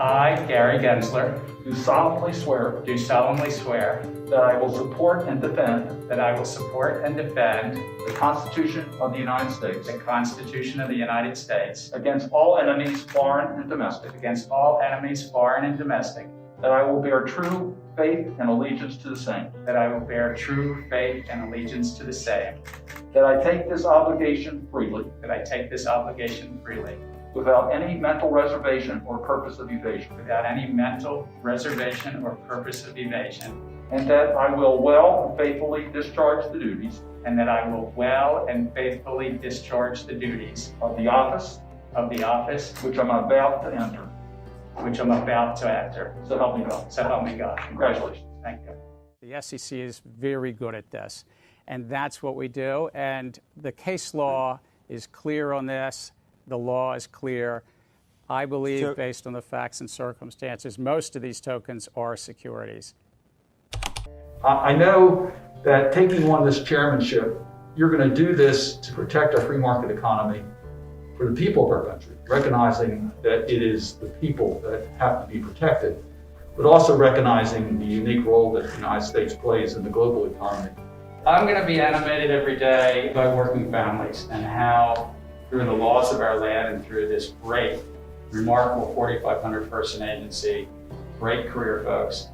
I, Gary Gensler, do solemnly swear that I will support and defend the Constitution of the United States the Constitution of the United States against all enemies, foreign and domestic, that I will bear true faith and allegiance to the same, that I will bear true faith and allegiance to the same, that I take this obligation freely without any mental reservation or purpose of evasion, and that I will well and faithfully discharge the duties of the office which I'm about to enter. So help me God. So help me God. Congratulations. Thank you. The SEC is very good at this, and that's what we do. And the case law is clear on this. The law is clear. I believe, based on the facts and circumstances, most of these tokens are securities. I know that taking on this chairmanship, you're going to do this to protect our free market economy for the people of our country, recognizing that it is the people that have to be protected, but also recognizing the unique role that the United States plays in the global economy. I'm going to be animated every day by working families and how, through the laws of our land and through this great, remarkable 4,500 person agency, great career folks,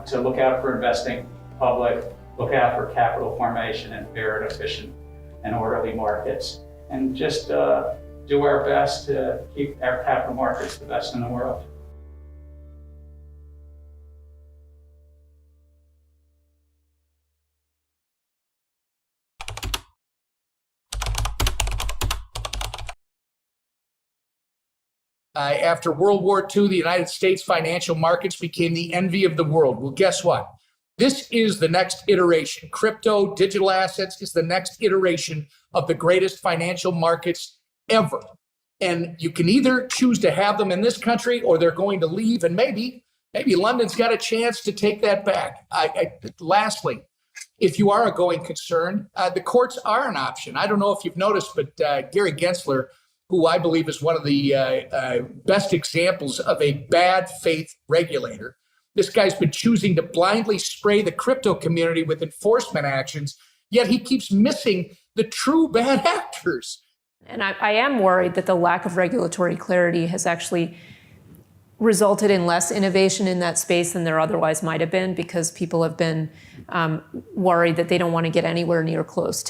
to look out for investing public, look out for capital formation and fair and efficient and orderly markets, and just do our best to keep our capital markets the best in the world. After World War II, the United States financial markets became the envy of the world. Well, guess what? This is the next iteration. Crypto, digital assets is the next iteration of the greatest financial markets ever. And you can either choose to have them in this country or they're going to leave. And maybe London's got a chance to take that back. Lastly, if you are a going concern, the courts are an option. I don't know if you've noticed, but Gary Gensler, who I believe is one of the best examples of a bad faith regulator. This guy's been choosing to blindly spray the crypto community with enforcement actions, yet he keeps missing the true bad actors. And I am worried that the lack of regulatory clarity has actually resulted in less innovation in that space than there otherwise might have been, because people have been worried that they don't want to get anywhere near close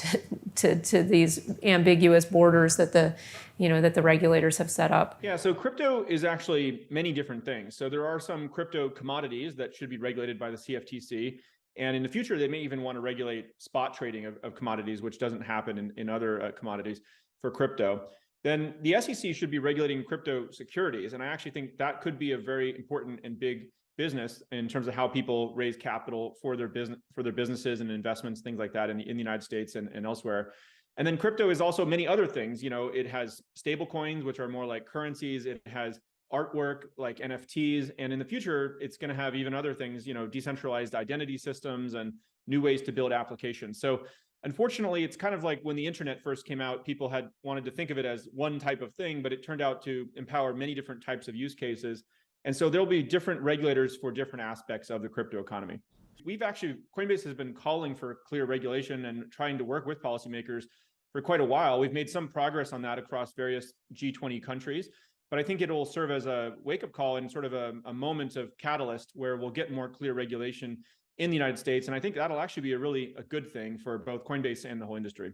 to these ambiguous borders that the regulators have set up. Yeah, so crypto is actually many different things. So there are some crypto commodities that should be regulated by the CFTC. And in the future, they may even want to regulate spot trading of commodities, which doesn't happen in other commodities for crypto. Then the SEC should be regulating crypto securities. And I actually think that could be a very important and big business in terms of how people raise capital for their businesses and investments, things like that in the United States and elsewhere. And then crypto is also many other things. You know, it has stable coins, which are more like currencies. It has artwork like NFTs. And in the future, it's going to have even other things, you know, decentralized identity systems and new ways to build applications. So unfortunately, it's kind of like when the internet first came out, people had wanted to think of it as one type of thing, but it turned out to empower many different types of use cases. And so there'll be different regulators for different aspects of the crypto economy. Coinbase has been calling for clear regulation and trying to work with policymakers for quite a while. We've made some progress on that across various G20 countries, but I think it will serve as a wake-up call and sort of a moment of catalyst where we'll get more clear regulation in the United States. And I think that'll actually be a good thing for both Coinbase and the whole industry.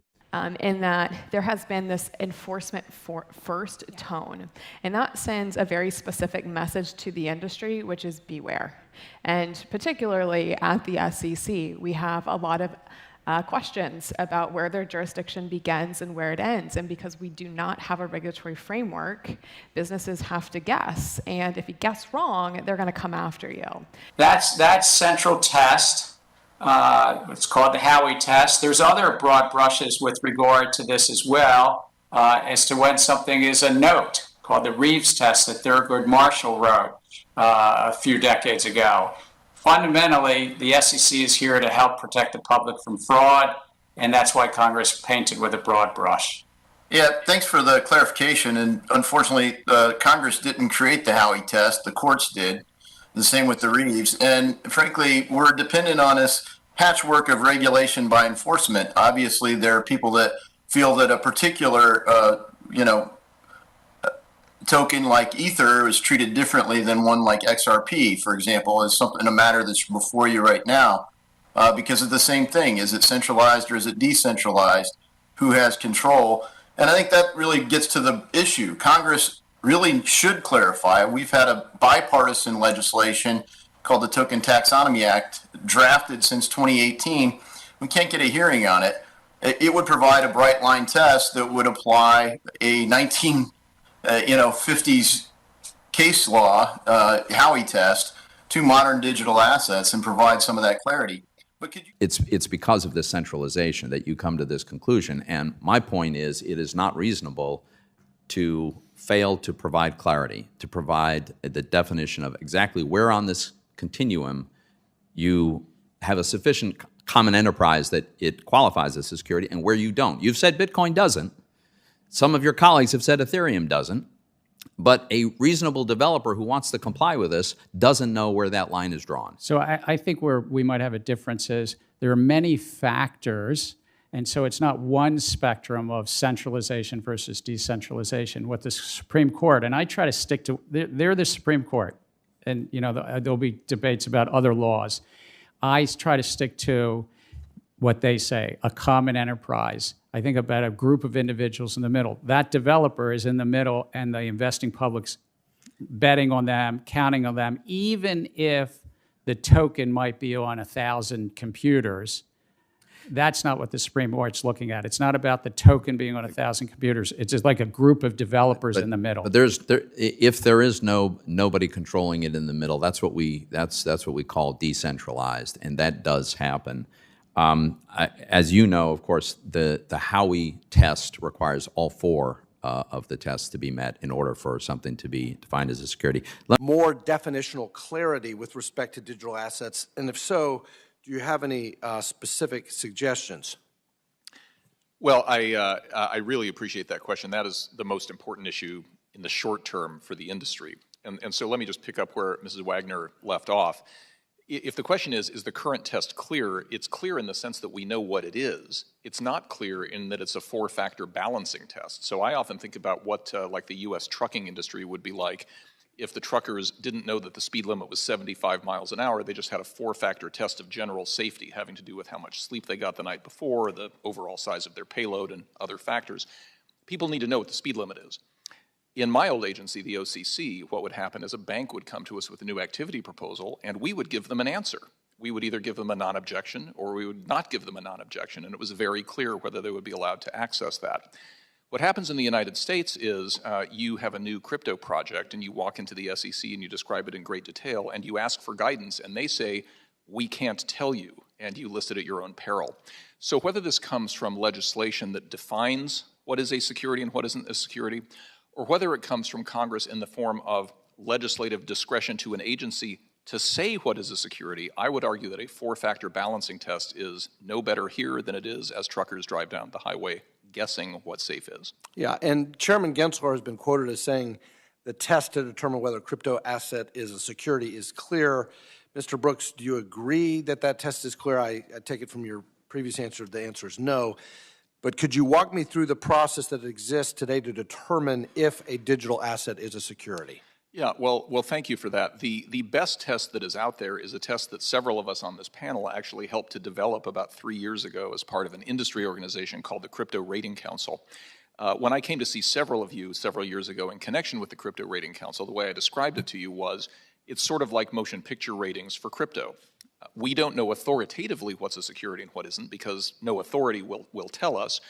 In that there has been this enforcement first tone, and that sends a very specific message to the industry, which is beware. And particularly at the SEC, we have a lot of questions about where their jurisdiction begins and where it ends. And because we do not have a regulatory framework, businesses have to guess. And if you guess wrong, they're going to come after you. That's central test. It's called the Howey test. There's other broad brushes with regard to this as well, as to when something is a note, called the Reeves test that Thurgood Marshall wrote a few decades ago. Fundamentally, the SEC is here to help protect the public from fraud, and that's why Congress painted with a broad brush. Yeah, thanks for the clarification. And unfortunately, Congress didn't create the Howey test. The courts did. The same with the Reeves. And frankly, we're dependent on this patchwork of regulation by enforcement. Obviously, there are people that feel that a particular, token like Ether is treated differently than one like XRP, for example, is something, a matter that's before you right now, because of the same thing. Is it centralized or is it decentralized? Who has control? And I think that really gets to the issue. Congress really should clarify. We've had a bipartisan legislation called the Token Taxonomy Act drafted since 2018. We can't get a hearing on it. It would provide a bright line test that would apply a 1950s case law, Howey test, to modern digital assets and provide some of that clarity. But could you? It's because of this centralization that you come to this conclusion. And my point is, it is not reasonable to fail to provide clarity, to provide the definition of exactly where on this continuum you have a sufficient common enterprise that it qualifies as a security and where you don't. You've said Bitcoin doesn't. Some of your colleagues have said Ethereum doesn't. But a reasonable developer who wants to comply with this doesn't know where that line is drawn. So I think where we might have a difference is there are many factors, and so it's not one spectrum of centralization versus decentralization. What the Supreme Court, and I try to stick to, they're the Supreme Court, and there'll be debates about other laws. I try to stick to what they say, a common enterprise. I think about a group of individuals in the middle. That developer is in the middle, and the investing public's betting on them, counting on them, even if the token might be on 1,000 computers. That's not what the Supreme Court's looking at. It's not about the token being on 1,000 computers. It's just like a group of developers in the middle. But if there is nobody controlling it in the middle, that's what we call decentralized, and that does happen. As you know, of course, the Howey test requires all four of the tests to be met in order for something to be defined as a security. More definitional clarity with respect to digital assets, and if so, do you have any specific suggestions? Well, I really appreciate that question. That is the most important issue in the short term for the industry. And so let me just pick up where Mrs. Wagner left off. If the question is the current test clear, it's clear in the sense that we know what it is. It's not clear in that it's a four-factor balancing test. So I often think about what like the U.S. trucking industry would be like if the truckers didn't know that the speed limit was 75 miles an hour. They just had a four-factor test of general safety having to do with how much sleep they got the night before, the overall size of their payload, and other factors. People need to know what the speed limit is. In my old agency, the OCC, what would happen is a bank would come to us with a new activity proposal, and we would give them an answer. We would either give them a non-objection or we would not give them a non-objection, and it was very clear whether they would be allowed to access that. What happens in the United States is you have a new crypto project, and you walk into the SEC and you describe it in great detail, and you ask for guidance, and they say, we can't tell you, and you list it at your own peril. So whether this comes from legislation that defines what is a security and what isn't a security, or whether it comes from Congress in the form of legislative discretion to an agency to say what is a security, I would argue that a four-factor balancing test is no better here than it is as truckers drive down the highway guessing what safe is. Yeah, and Chairman Gensler has been quoted as saying the test to determine whether a crypto asset is a security is clear. Mr. Brooks, do you agree that that test is clear? I take it from your previous answer, the answer is no. But could you walk me through the process that exists today to determine if a digital asset is a security? Yeah, well, thank you for that. The best test that is out there is a test that several of us on this panel actually helped to develop about 3 years ago as part of an industry organization called the Crypto Rating Council. When I came to see several of you several years ago in connection with the Crypto Rating Council, the way I described it to you was it's sort of like motion picture ratings for crypto. We don't know authoritatively what's a security and what isn't because no authority will tell us.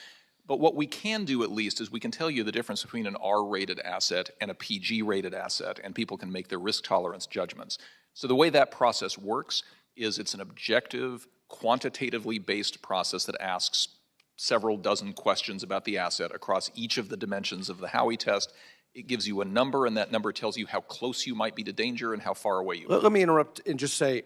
But what we can do at least is we can tell you the difference between an R-rated asset and a PG-rated asset, and people can make their risk tolerance judgments. So the way that process works is it's an objective, quantitatively based process that asks several dozen questions about the asset across each of the dimensions of the Howey test. It gives you a number, and that number tells you how close you might be to danger and how far away you are. Let me interrupt and just say,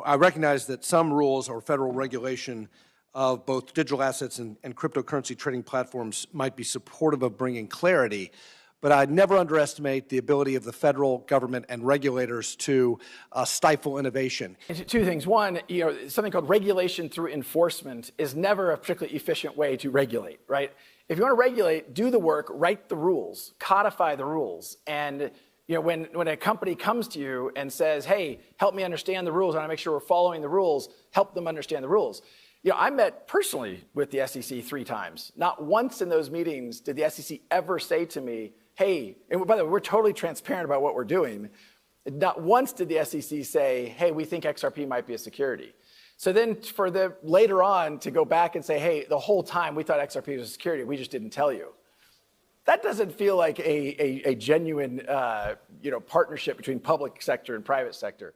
I recognize that some rules or federal regulation of both digital assets and cryptocurrency trading platforms might be supportive of bringing clarity, but I'd never underestimate the ability of the federal government and regulators to stifle innovation. Two things. One, something called regulation through enforcement is never a particularly efficient way to regulate, right? If you want to regulate, do the work, write the rules, codify the rules. And when a company comes to you and says, hey, help me understand the rules, I want to make sure we're following the rules, help them understand the rules. I met personally with the SEC 3 times. Not once in those meetings did the SEC ever say to me, hey, and by the way, we're totally transparent about what we're doing. Not once did the SEC say, hey, we think XRP might be a security. So then for the later on to go back and say, hey, the whole time we thought XRP was a security, we just didn't tell you. That doesn't feel like a genuine partnership between public sector and private sector.